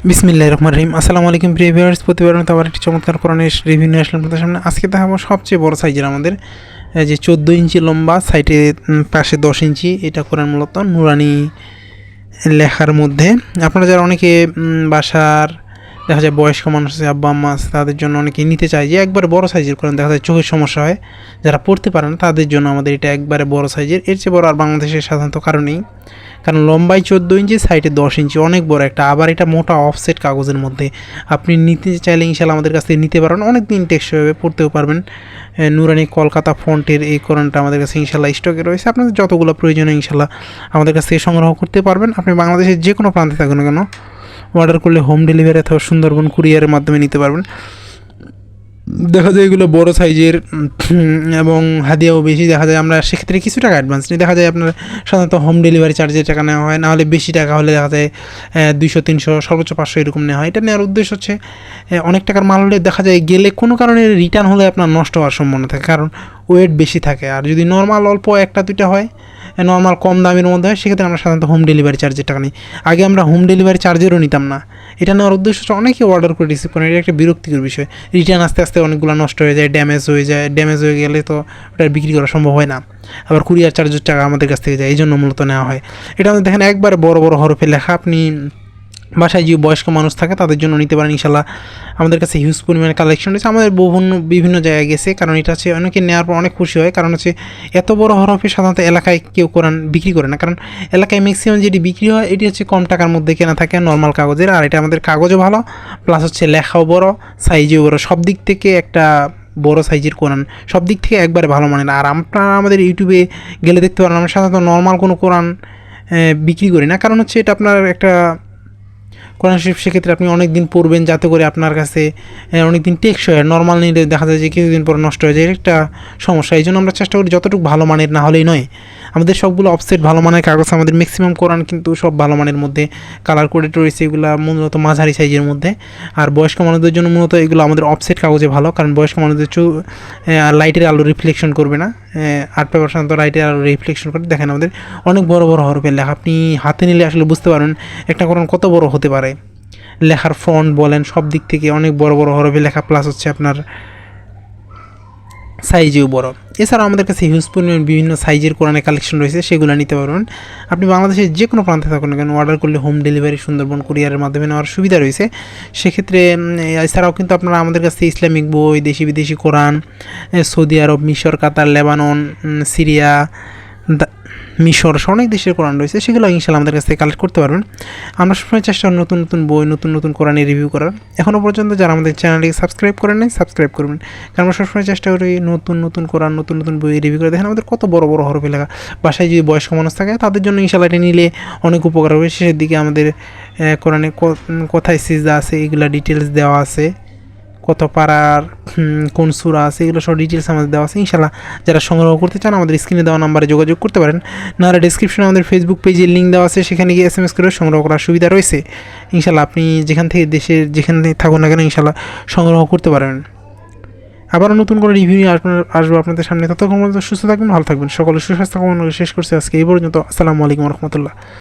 বিসমিল্লাহির রহমানির রহিম। আসসালামু আলাইকুম প্রিয় ভিউয়ার্স, প্রতিবারের মতো আবার একটি চমৎকার কোরআনের রিভিউ নিয়ে আসলাম আপনাদের সামনে। আজকে দেখাবো সবচেয়ে বড় সাইজের আমাদের যে 14 ইঞ্চি লম্বা, সাইডে পাশে 10 ইঞ্চি। এটা কোরআন মূলত নুরানি লেখার মধ্যে। আপনারা যারা অনেকে বাসার দেখা যায় বয়স্ক মানুষ আছে, আব্বা আম্মা আছে, তাদের জন্য অনেকে নিতে চায় যে একবারে বড় সাইজের কোরআন, দেখা যায় চোখের সমস্যা হয়, যারা পড়তে পারে না তাদের জন্য আমাদের এটা একবারে বড় সাইজের। এর চেয়ে বড় আর বাংলাদেশে সাধারণত কারণেই, কারণ লম্বাই 14 ইঞ্চি, সাইডে 10 ইঞ্চি, অনেক বড় একটা। আবার এটা মোটা অফসেট কাগজের মধ্যে। আপনি নিতে চাইলে ইনশাল্লাহ আমাদের কাছ থেকে নিতে পারবেন, অনেক দিন টেকসই হবে, পড়তেও পারবেন। নুরানি কলকাতা ফন্টের এই কোরআনটা আমাদের কাছে ইনশাল্লাহ স্টকে রয়েছে। আপনাদের যতগুলো প্রয়োজনীয় ইনশাল্লাহ আমাদের কাছ থেকে সংগ্রহ করতে পারবেন। আপনি বাংলাদেশের যে কোনো প্রান্তে থাকুন না কেন, অর্ডার করলে হোম ডেলিভারি অথবা সুন্দরবন কুরিয়ারের মাধ্যমে নিতে পারবেন। দেখা যায় এগুলো বড় সাইজের এবং হাদিয়াও বেশি। দেখা যায় আমরা সেক্ষেত্রে কিছু টাকা অ্যাডভান্স নিই। দেখা যায় আপনার সাধারণত হোম ডেলিভারি চার্জের টাকা নেওয়া হয়, নাহলে বেশি টাকা হলে দেখা যায় 200-300 সর্বোচ্চ 500 এরকম নেওয়া হয়। এটা নেওয়ার উদ্দেশ্য হচ্ছে অনেক টাকার মাল হলে দেখা যায় গেলে কোনো কারণে রিটার্ন হলে আপনার নষ্ট হওয়ার সম্ভাবনা থাকে, কারণ ওয়েট বেশি থাকে। আর যদি নর্মাল অল্প একটা দুইটা হয়, নর্মাল কম দামের মধ্যে হয়, সেক্ষেত্রে আমরা সাধারণত হোম ডেলিভারি চার্জের টাকা নিই। আগে আমরা হোম ডেলিভারি চার্জেরও নিতাম না। এটা নেওয়ার উদ্দেশ্য হচ্ছে অনেকে অর্ডার করে রিসিভ করেন, এটা একটা বিরক্তিকর বিষয়। রিটার্ন আস্তে আস্তে অনেকগুলো নষ্ট হয়ে যায়, ড্যামেজ হয়ে যায়। ড্যামেজ হয়ে গেলে তো ওটা বিক্রি করা সম্ভব হয় না। আবার কুরিয়ার চার্জের টাকা আমাদের কাছ থেকে যায়, এই জন্য মূলত নেওয়া হয়। এটা আমাদের দেখেন একবারে বড় বড় হরফে লেখা। আপনি বাসায় যে বয়স্ক মানুষ থাকে তাদের জন্য নিতে পারেন ইনশাল্লাহ। আমাদের কাছে হিউজ পরিমাণে কালেকশন রয়েছে, আমাদের বিভিন্ন জায়গায় গেছে। কারণ এটা হচ্ছে অনেকে নেওয়ার পর অনেক খুশি হয়, কারণ হচ্ছে এত বড় হরফে সাধারণত এলাকায় কেউ কোরআন বিক্রি করে না। কারণ এলাকায় ম্যাক্সিমাম যেটি বিক্রি হয় এটি হচ্ছে কম টাকার মধ্যে কেনা থাকে, নর্মাল কাগজের। আর এটা আমাদের কাগজও ভালো, প্লাস হচ্ছে লেখাও বড়, সাইজও বড়, সব দিক থেকে একটা বড় সাইজের কোরআন, সব দিক থেকে একবারে ভালো মানের। আর আপনারা আমাদের ইউটিউবে গেলে দেখতে পারেন আমরা সাধারণত নর্মাল কোনো কোরআন বিক্রি করি না। কারণ হচ্ছে এটা আপনার একটা কোরআন শরীফ, সেক্ষেত্রে আপনি অনেক দিন পড়বেন, যাতে করে আপনার কাছে অনেক দিন টেকসই হয়। নর্মাল নিলে দেখা যায় যে কিছুদিন পর নষ্ট হয়ে যায়, একটা সমস্যা। এই জন্য আমরা চেষ্টা করি যতটুকু ভালো মানের না হলেই নয়। আমাদের সবগুলো অফসেট ভালো মানের কাগজ, আমাদের ম্যাক্সিমাম কোরআন কিন্তু সব ভালো মানের মধ্যে। কালার কোডেড রয়েছে এগুলো মূলত মাঝারি সাইজের মধ্যে। আর বয়স্ক মানুষদের জন্য মূলত এগুলো আমাদের অফসেট কাগজে ভালো, কারণ বয়স্ক মানুষদের লাইটের আলো রিফ্লেকশন করবে না। আর্ট পেপার সাধারণত লাইটের আলো রিফ্লেকশন করে। দেখেন আমাদের অনেক বড় বড় হরফের লেখা, আপনি হাতে নিলে আসলে বুঝতে পারবেন একটা কোরআন কত বড় হতে পারে। লেখার ফন্ট বলেন, সব দিক থেকে অনেক বড় বড় হরফে লেখা, প্লাস হচ্ছে আপনার সাইজেও বড়। এছাড়াও আমাদের কাছে হিউজ পরিমাণ বিভিন্ন সাইজের কোরআনের কালেকশন রয়েছে, সেগুলো নিতে পারবেন। আপনি বাংলাদেশের যে কোনো প্রান্তে থাকুন না কেন, অর্ডার করলে হোম ডেলিভারি সুন্দরবন কুরিয়ারের মাধ্যমে নেওয়ার সুবিধা রয়েছে। সেক্ষেত্রে এছাড়াও কিন্তু আপনারা আমাদের কাছে ইসলামিক বই, দেশি বিদেশি কোরআন, সৌদি আরব, মিশর, কাতার, লেবানন, সিরিয়া, মিশর, অনেক দেশের কোরআন রয়েছে, সেগুলো ইনশাল্লাহ আমাদের কাছ থেকে কালেক্ট করতে পারবেন। আমরা সবসময় চেষ্টা করি নতুন নতুন বই, নতুন নতুন কোরআনের রিভিউ করার। এখনও পর্যন্ত যারা আমাদের চ্যানেলটিকে সাবস্ক্রাইব করেন নাই, সাবস্ক্রাইব করবেন, কারণ আমরা সবসময় চেষ্টা করি নতুন নতুন কোরআন, নতুন নতুন বই রিভিউ করে। দেখেন আমাদের কত বড় বড় হরফে লেখা। বাসায় যদি বয়স্ক মানুষ থাকে তাদের জন্য ইনশাল্লাহ এটা নিলে অনেক উপকার হবে। শেষের দিকে আমাদের কোরআনে কোথায় সিজদা আছে এগুলো ডিটেলস দেওয়া আছে, কত পাড়ার কোন সূরা আছে, এগুলো সব ডিটেলস আমাদের দেওয়া আছে। ইনশাল্লাহ যারা সংগ্রহ করতে চান আমাদের স্ক্রিনে দেওয়া নাম্বারে যোগাযোগ করতে পারেন, নাহলে ডিসক্রিপশনে আমাদের ফেসবুক পেজের লিঙ্ক দেওয়া আছে, সেখানে গিয়ে SMS করে সংগ্রহ করার সুবিধা রয়েছে। ইনশাল্লাহ আপনি যেখান থেকে দেশের যেখানে থাকুন না কেন ইনশাল্লাহ সংগ্রহ করতে পারবেন। আবারও নতুন করে রিভিউ নিয়ে আসবো আপনাদের সামনে। ততক্ষণ পর্যন্ত সুস্থ থাকবেন, ভালো থাকবেন। সকলের সুস্বাস্থ্য কামনা করে শেষ করছি আজকে এই পর্যন্ত। আসসালামু আলাইকুম রহমতুল্লাহ।